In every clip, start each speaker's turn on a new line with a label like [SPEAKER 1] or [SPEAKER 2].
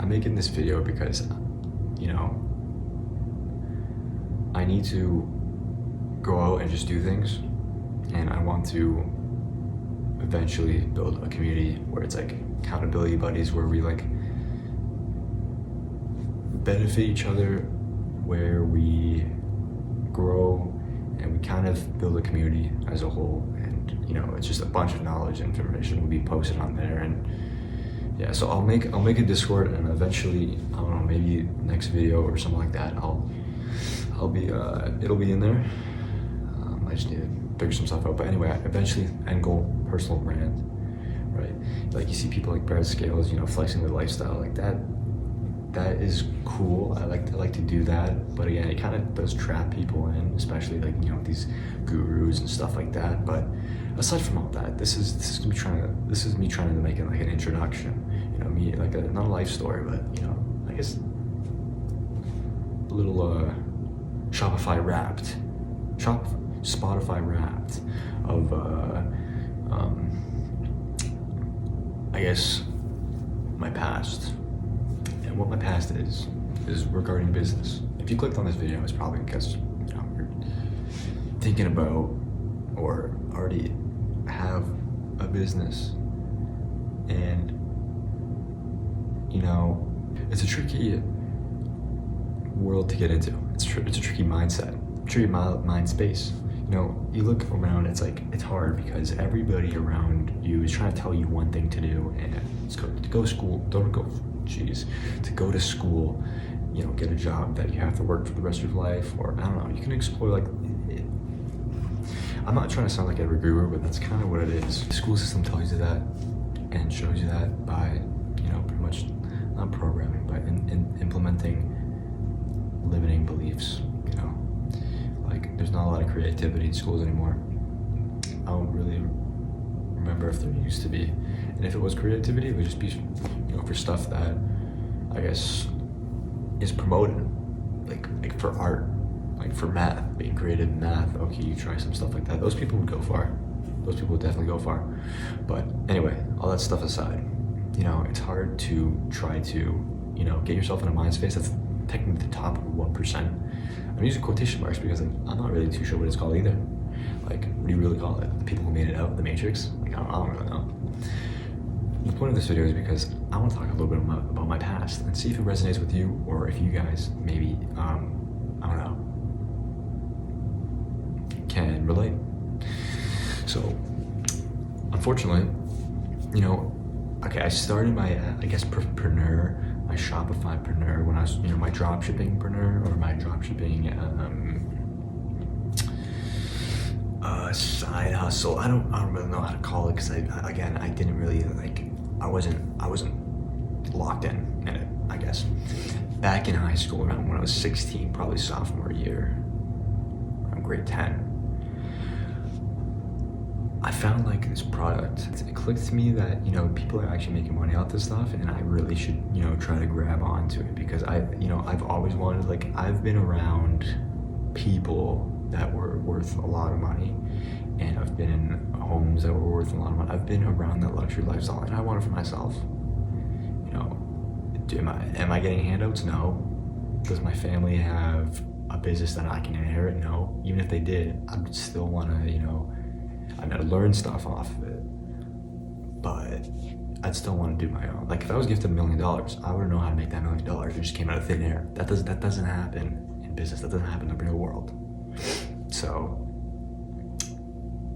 [SPEAKER 1] I'm making this video because, I need to go out and just do things, and I want to eventually build a community where it's like accountability buddies, where we like benefit each other, where we grow and we kind of build a community as a whole. And it's just a bunch of knowledge and information will be posted on there. And yeah, so I'll make a Discord, and eventually, I don't know, maybe next video or something like that, it'll be in there. I just need to figure some stuff out. But anyway, eventually, end goal, personal brand, right? Like you see people like Brad Scales, flexing their lifestyle like that. That is cool. I like to do that, but again, it kind of does trap people in, especially like these gurus and stuff like that. But aside from all that, this is me trying to make it like an introduction. Me like not a life story, but I guess a little Spotify wrapped of I guess my past. And what my past is regarding business. If you clicked on this video, it's probably because you're thinking about or already have a business. And it's a tricky world to get into. It's a tricky mindset, tricky mind space. You look around, it's hard because everybody around you is trying to tell you one thing to do, and it's to go to school, to go to school, get a job that you have to work for the rest of your life, or I don't know, you can explore I'm not trying to sound like every guru, but that's kind of what it is. The school system tells you that and shows you that by, pretty much not programming, but in implementing limiting beliefs. There's not a lot of creativity in schools anymore. I don't really remember if there used to be, and if it was creativity, it would just be, for stuff that I guess is promoted, like for art, like for math, being creative in math. Okay, you try some stuff like that. Those people would go far. Those people would definitely go far. But anyway, all that stuff aside, it's hard to try to, get yourself in a mind space that's technically the top of 1%. I'm using quotation marks because I'm not really too sure what it's called either. What do you really call it? The people who made it out, the Matrix? I don't really know. The point of this video is because I want to talk a little bit about my past and see if it resonates with you, or if you guys maybe, I don't know, can relate. So, unfortunately, okay, I started my, my Shopify-preneur when I was, my dropshipping-preneur, or my dropshipping side hustle. I don't really know how to call it, because I didn't really I wasn't locked in it, I guess. Back in high school, around when I was 16, probably sophomore year, around grade 10, I found this product. It clicked to me that people are actually making money off this stuff, and I really should try to grab onto it, because I've always wanted, I've been around people that were worth a lot of money, and I've been in homes that were worth a lot of money. I've been around that luxury lifestyle, and I want it for myself. Am I getting handouts? No. Does my family have a business that I can inherit? No. Even if they did, I'd still want to, I'm gonna learn stuff off of it, but I'd still want to do my own. If I was gifted $1 million, I wouldn't know how to make that $1 million. It just came out of thin air. That doesn't happen in business. That doesn't happen in the real world. So,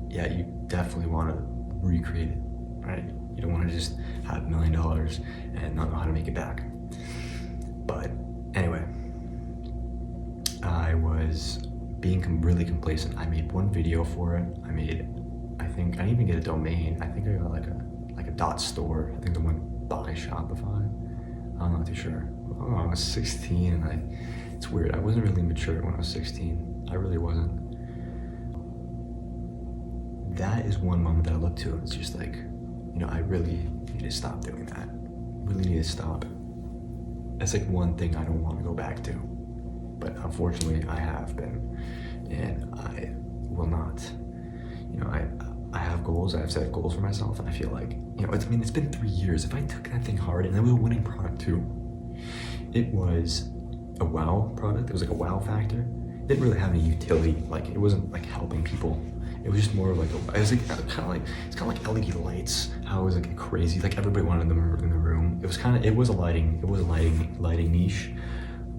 [SPEAKER 1] yeah, you definitely want to recreate it, right? You don't want to just have $1 million and not know how to make it back. But anyway, I was being really complacent. I made one video for it. I didn't even get a domain. I think I got like a .store. I think the one by Shopify. I'm not too sure. Oh, I was 16, and it's weird. I wasn't really mature when I was 16. I really wasn't. That is one moment that I look to. It's just I really need to stop doing that. Really need to stop. That's one thing I don't want to go back to. But unfortunately, I have been, and I will not. I have goals. I've set goals for myself, and I feel it's been 3 years. If I took that thing hard, and it was a winning product too, it was a wow product. It was like a wow factor. It didn't really have any utility. Like it wasn't like helping people. It was just more of like it was like it's kind of like LED lights. How it was like crazy. Like everybody wanted them in the room. It was a lighting niche.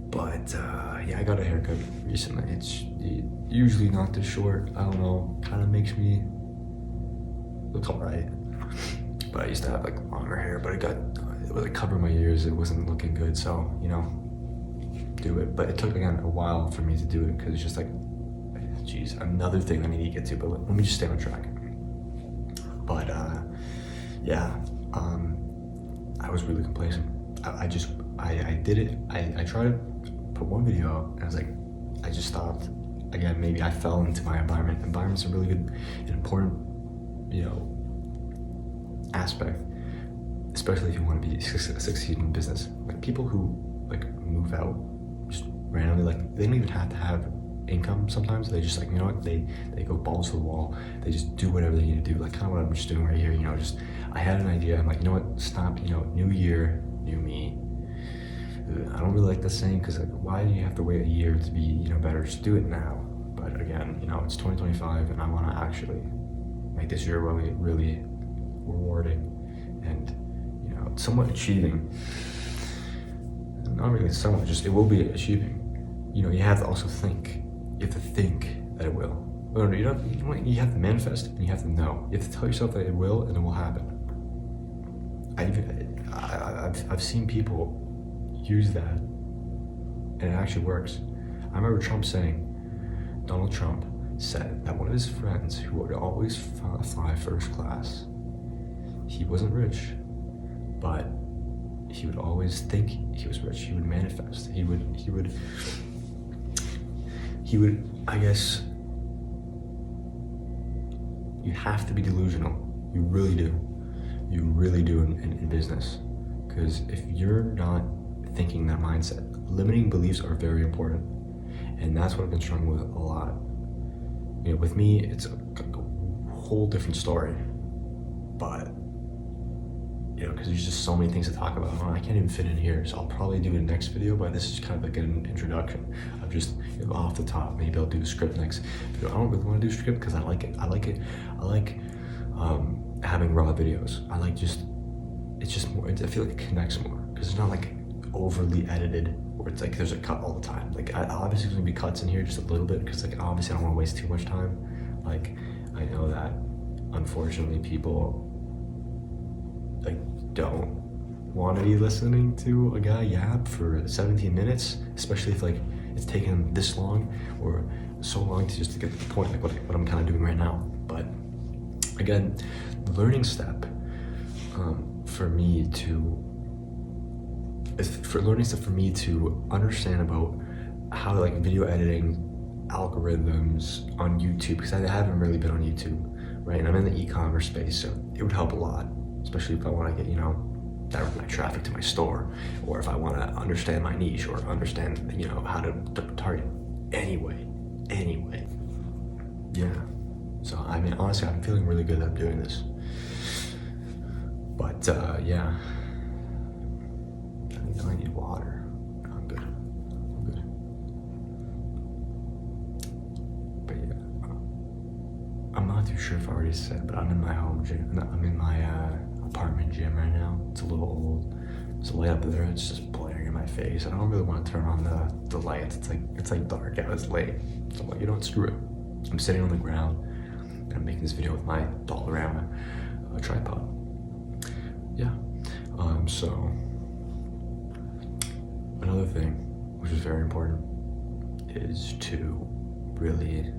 [SPEAKER 1] But yeah, I got a haircut recently. It's usually not this short. I don't know. Kind of makes me look alright. But I used to have like longer hair, but it was like covering my ears. It wasn't looking good, so do it. But it took again a while for me to do it because it's just like, geez, another thing I need to get to. But let me just stay on track. But yeah, I was really complacent. I did it. I tried to put one video out, and I was like, I just stopped. Again, maybe I fell into my environment. Environment's a really good and important, aspect, especially if you want to be succeed in business. Like people who like move out just randomly, like they don't even have to have income. Sometimes they just like, you know what, they go balls to the wall. They just do whatever they need to do. Like kind of what I'm just doing right here. Just I had an idea. I'm like, you know what, stop. New year, new me. I don't really like that saying because like, why do you have to wait a year to be better? Just do it now. But again, it's 2025, and I want to actually make this year really, really rewarding and somewhat achieving. Not really somewhat, just it will be achieving. You have to also think. You have to think that it will. No, you have to manifest and you have to know. You have to tell yourself that it will and it will happen. I've seen people use that and it actually works. I remember Donald Trump said that one of his friends who would always fly first class, he wasn't rich, but he would always think he was rich. He would manifest. He would, I guess, you have to be delusional. You really do. You really do in business. Because if you're not thinking that mindset, limiting beliefs are very important. And that's what I've been struggling with a lot. With me, it's a whole different story. But because there's just so many things to talk about. I can't even fit in here, so I'll probably do it in the next video, but this is kind of like an introduction of just off the top. Maybe I'll do a script next video. I don't really want to do a script because I like it. I like having raw videos. It's just more, I feel like it connects more because it's not like overly edited where it's like there's a cut all the time. Like obviously there's gonna be cuts in here just a little bit because like obviously I don't want to waste too much time. Like I know that unfortunately people like don't want to be listening to a guy yap for 17 minutes, especially if like it's taken him this long or so long to just get to the point, like what I'm kind of doing right now. But again, the learning step for me to understand about how like video editing algorithms on YouTube, because I haven't really been on YouTube, right? And I'm in the e-commerce space, so it would help a lot. Especially if I want to get, direct my traffic to my store, or if I want to understand my niche or understand, how to target anyway. Yeah. So, honestly, I'm feeling really good that I'm doing this. But, yeah. I need water. I'm good. But yeah. I'm not too sure if I already said, but I'm in my home gym. I'm in my, apartment gym right now. It's a little old. There's a light up there. It's just blaring in my face. I don't really want to turn on the lights. It's like dark out. It's late. So I'm like, screw it. I'm sitting on the ground and I'm making this video with my Dollarama tripod. Yeah. So another thing which is very important is to really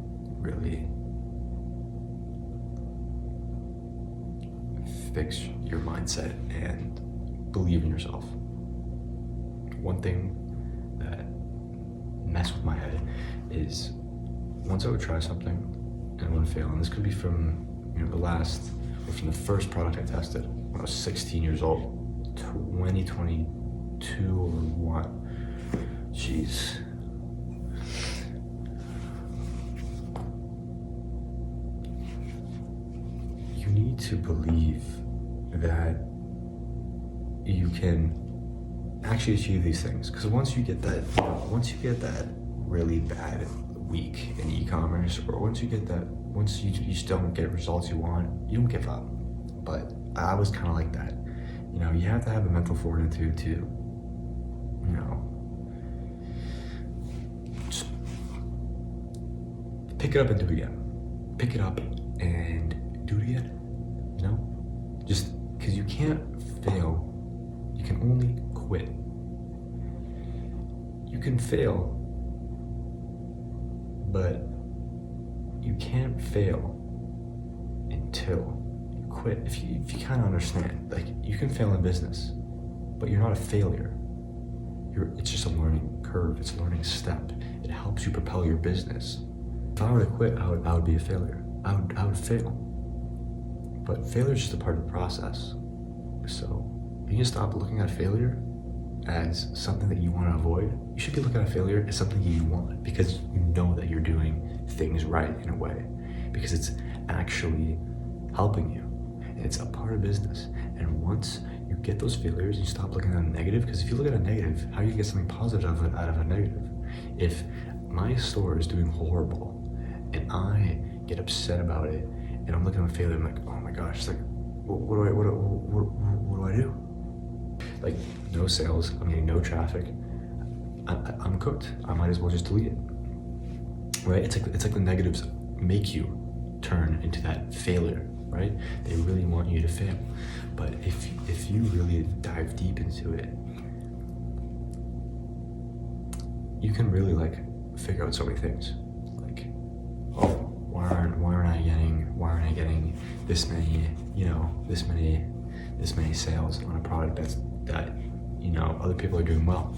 [SPEAKER 1] fix your mindset and believe in yourself. One thing that messed with my head is once I would try something and I would fail, and this could be from from the first product I tested when I was 16 years old, 2022 or what? Jeez. You need to believe that you can actually achieve these things. Because once you get that really bad week in e-commerce, or once you just don't get results you want, you don't give up. But I was kind of like that. You know, you have to have a mental fortitude to, you know, just pick it up and do it again. Pick it up and do it again. You know, just because you can't fail, you can only quit. You can fail, but you can't fail until you quit. If you kind of understand, like, you can fail in business, but you're not a failure. It's just a learning curve. It's a learning step. It helps you propel your business. If I were to quit, I would be a failure. I would fail. But failure is just a part of the process. So you can stop looking at failure as something that you want to avoid. You should be looking at failure as something you want, because you know that you're doing things right in a way, because it's actually helping you. And it's a part of business. And once you get those failures, you stop looking at them negative, because if you look at a negative, how do you get something positive out of a negative? If my store is doing horrible and I get upset about it and I'm looking at a failure, I'm like, oh my gosh, it's like, what do I do? Like, no sales, I'm getting no traffic, I'm cooked. I might as well just delete it, right? It's like the negatives make you turn into that failure, right? They really want you to fail. But if you really dive deep into it, you can really like figure out so many things. Like, oh, why aren't I getting this many, you know, this many sales on a product that you know other people are doing well.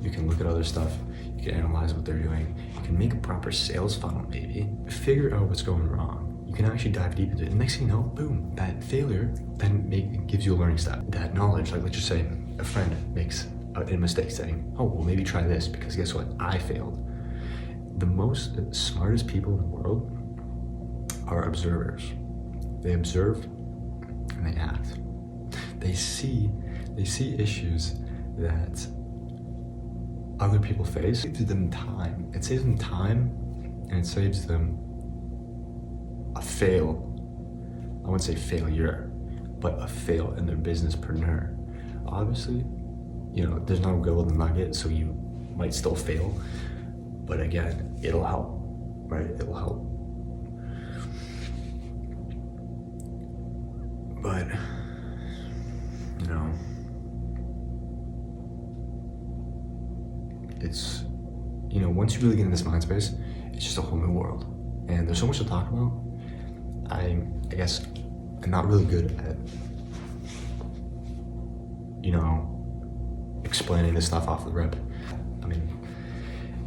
[SPEAKER 1] You can look at other stuff, you can analyze what they're doing, you can make a proper sales funnel, maybe figure out what's going wrong. You can actually dive deep into it, and next thing you know, boom, that failure then gives you a learning step. That knowledge, like let's just say a friend makes a mistake saying, oh, well, maybe try this, because guess what, I failed. The smartest people in the world are observers. They observe and they act. They see issues that other people face. It saves them time. It saves them time, and it saves them a fail. I wouldn't say failure, but a fail in their businesspreneur. Obviously, you know, there's no golden nugget, so you might still fail. But again, it'll help, right? It'll help. But, you know, it's, you know, once you really get in this mind space, it's just a whole new world. And there's so much to talk about. I guess I'm not really good at, you know, explaining this stuff off the rip. I mean,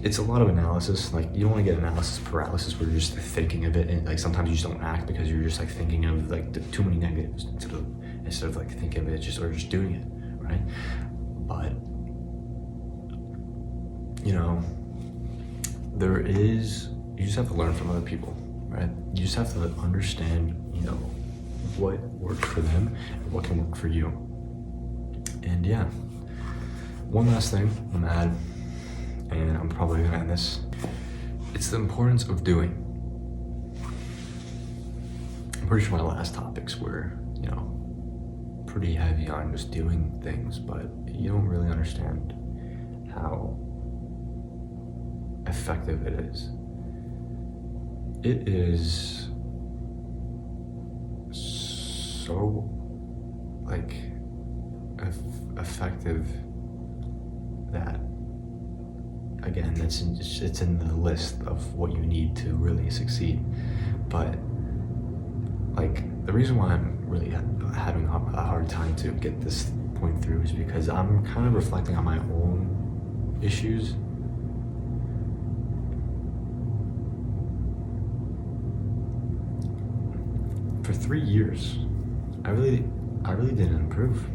[SPEAKER 1] it's a lot of analysis. Like, you don't want to get analysis paralysis where you're just thinking of it, and like sometimes you just don't act because you're just like thinking of like too many negatives instead of like thinking of it just doing it, right? But you know, you just have to learn from other people, right? You just have to understand, you know, what works for them and what can work for you. And yeah, one last thing I'm gonna add, and I'm probably gonna end this. It's the importance of doing. I'm pretty sure my last topics were, you know, pretty heavy on just doing things, but you don't really understand how effective it is. It is so like effective that, again, it's in the list of what you need to really succeed. But like, the reason why I'm really having a hard time to get this point through is because I'm kind of reflecting on my own issues. For 3 years, I really didn't improve.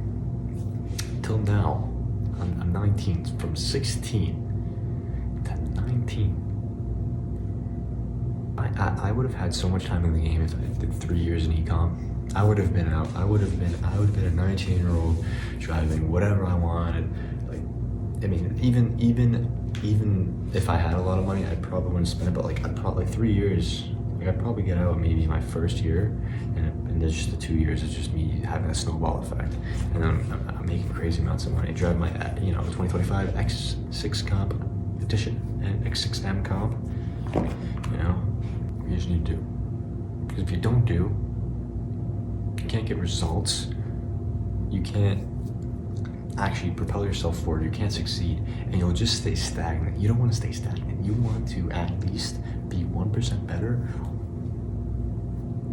[SPEAKER 1] Till now, I'm 19, from 16 to 19. I would have had so much time in the game if I did 3 years in ecom. I would have been a 19-year-old driving whatever I wanted, like I mean, even if I had a lot of money, I probably wouldn't spend it. But like, I'd probably 3 years. Like, I'd probably get out maybe my first year, and then just the 2 years is just me having a snowball effect, and then I'm making crazy amounts of money. Drive my 2025 X6 comp edition and X6M comp. You know, you just need to do. Because if you don't do, you can't get results. You can't actually propel yourself forward. You can't succeed, and you'll just stay stagnant. You don't want to stay stagnant. You want to at least be 1% better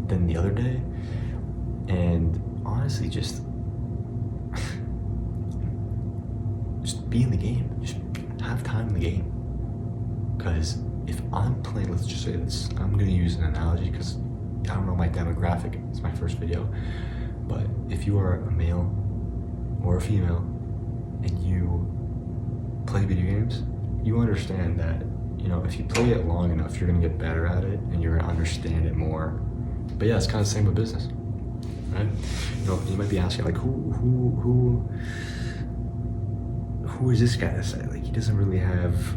[SPEAKER 1] than the other day. And honestly, just be in the game. Just have time in the game. Because if I'm playing, let's just say this, I'm going to use an analogy because I don't know my demographic. It's my first video. But if you are a male or a female and you play video games, you understand that, if you play it long enough, you're going to get better at it and you're going to understand it more. But yeah, it's kind of the same with business, right? You might be asking, like, who is this guy to say? Like, he doesn't really have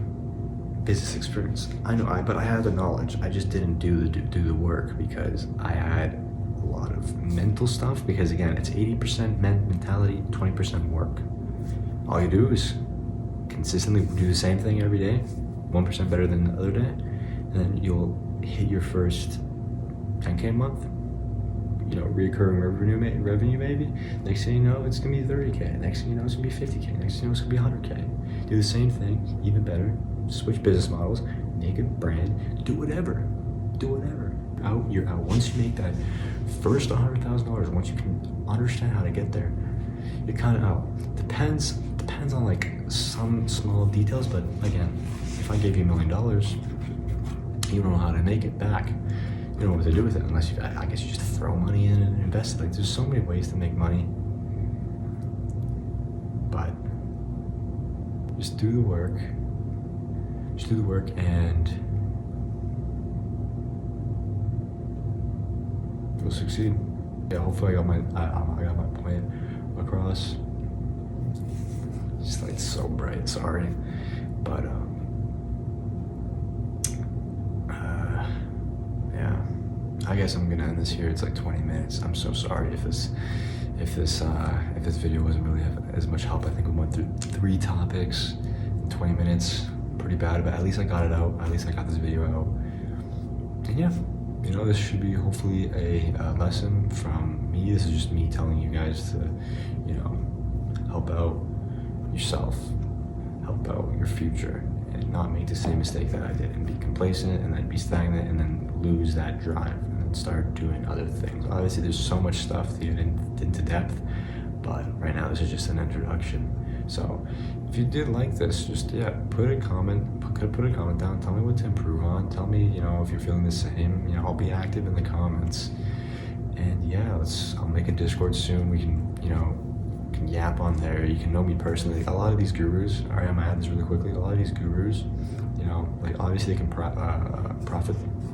[SPEAKER 1] business experience. I know, but I had the knowledge. I just didn't do the work because I had a lot of mental stuff. Because again, it's 80% mentality, 20% work. All you do is consistently do the same thing every day, 1% better than the other day, and then you'll hit your first 10K a month. Recurring revenue maybe. Next thing you know, it's gonna be 30K. Next thing you know, it's gonna be 50K. Next thing you know, it's gonna be 100K. Do the same thing, even better. Switch business models, make a brand, do whatever. You're out. Once you make that first $100,000, once you can understand how to get there, you're kind of out. Depends on like some small details, but again, if I gave you $1 million, you don't know how to make it back. You don't know what to do with it unless I guess you just throw money in and invest it. Like, there's so many ways to make money, but just do the work. Just do the work, and you'll succeed. Yeah, hopefully I got my point across. This light's so bright, sorry, but yeah. I guess I'm gonna end this here. It's like 20 minutes. I'm so sorry if this video wasn't really as much help. I think we went through 3 topics in 20 minutes. Pretty bad, but at least I got it out. At least I got this video out. And yeah, this should be hopefully a lesson from me. This is just me telling you guys to, help out yourself, help out your future, and not make the same mistake that I did and be complacent and then be stagnant and then lose that drive and then start doing other things. Obviously, there's so much stuff to get into depth, but right now this is just an introduction. So if you did like this, just put a comment down. Tell me what to improve on. Tell me, if you're feeling the same. I'll be active in the comments. And yeah, I'll make a Discord soon. We can, can yap on there. You can know me personally. A lot of these gurus, all right, I'm gonna add this really quickly. A lot of these gurus, like obviously they can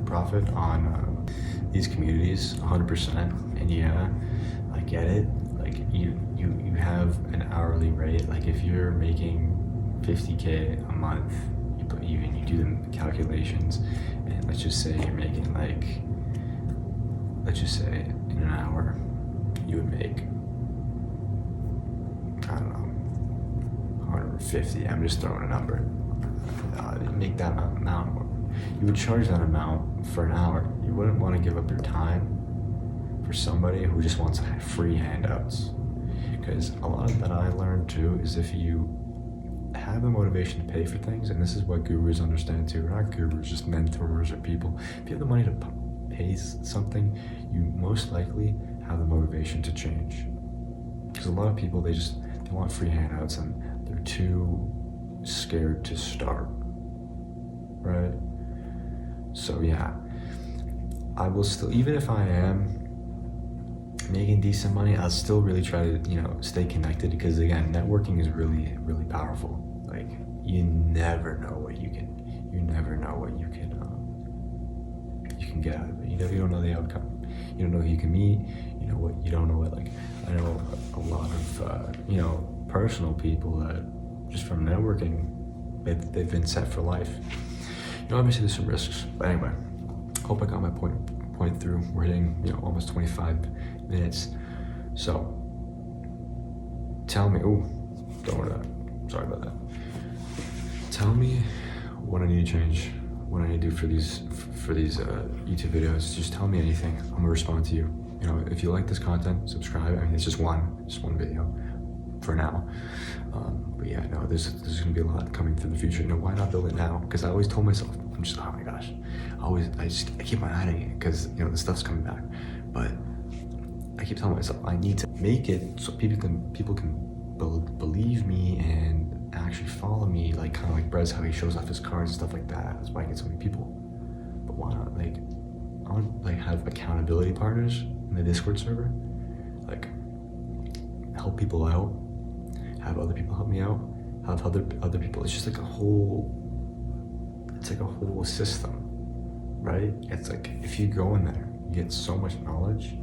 [SPEAKER 1] profit on these communities 100%. And yeah, I get it. Like you have an hourly rate. Like if you're making 50K a month, you do the calculations, and let's just say you're making let's just say in an hour you would make, I don't know, 150. I'm just throwing a number. Make that amount. You would charge that amount for an hour. You wouldn't want to give up your time for somebody who just wants free handouts. Because a lot of that I learned too is if you have the motivation to pay for things, and this is what gurus understand too, not gurus, just mentors or people. If you have the money to pay something, you most likely have the motivation to change. Because a lot of people, they want free handouts and they're too scared to start, right? So yeah, I will still, even if I am making decent money, I'll still really try to, stay connected, because again, networking is really, really powerful. Like, you never know what you can get out of it. You don't know the outcome. You don't know who you can meet. You don't know what, like, I know a lot of, personal people that just from networking, they've been set for life. Obviously there's some risks, but anyway, hope I got my point through. We're hitting, almost 25 minutes. So tell me, don't worry about that. Sorry about that. Tell me what I need to change, what I need to do for these YouTube videos. Just tell me anything. I'm gonna respond to you. If you like this content, subscribe. I mean, it's just one video for now. But yeah, no, there's gonna be a lot coming through the future. Why not build it now? Because I always told myself, I'm just, oh my gosh, I keep on adding it because the stuff's coming back. But I keep telling myself I need to make it so people can believe me and actually follow me, like kind of like Brez, how he shows off his cards and stuff like that. That's why I get so many people. But why not I want have accountability partners in the Discord server, help people out, have other people help me out, have other people. It's just like a whole system, right? It's like if you go in there, you get so much knowledge.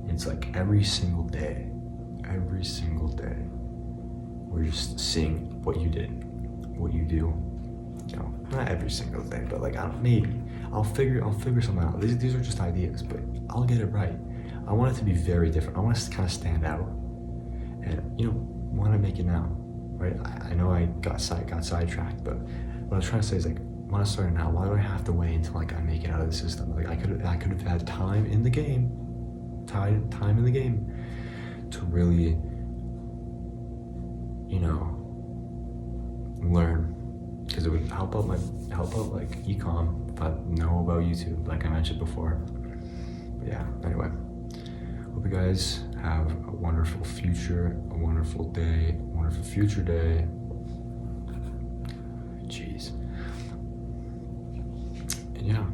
[SPEAKER 1] It's like every single day, we're just seeing what you did, what you do. Not every single day, but maybe I'll figure something out. These are just ideas, but I'll get it right. I want it to be very different. I want it to kind of stand out, and want to make it now, right? I know I got sidetracked, but what I was trying to say is when I start now, why do I have to wait until I make it out of the system? I could have had time in the game to really, learn, because it would help out ecom if I know about YouTube, like I mentioned before. But yeah, anyway, hope you guys have a wonderful future, a wonderful day, a wonderful future day. Jeez. And yeah,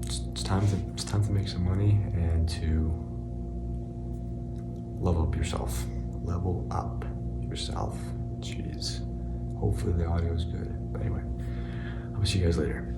[SPEAKER 1] it's time to make some money and to level up yourself. Jeez. Hopefully the audio is good. But anyway, I'll see you guys later.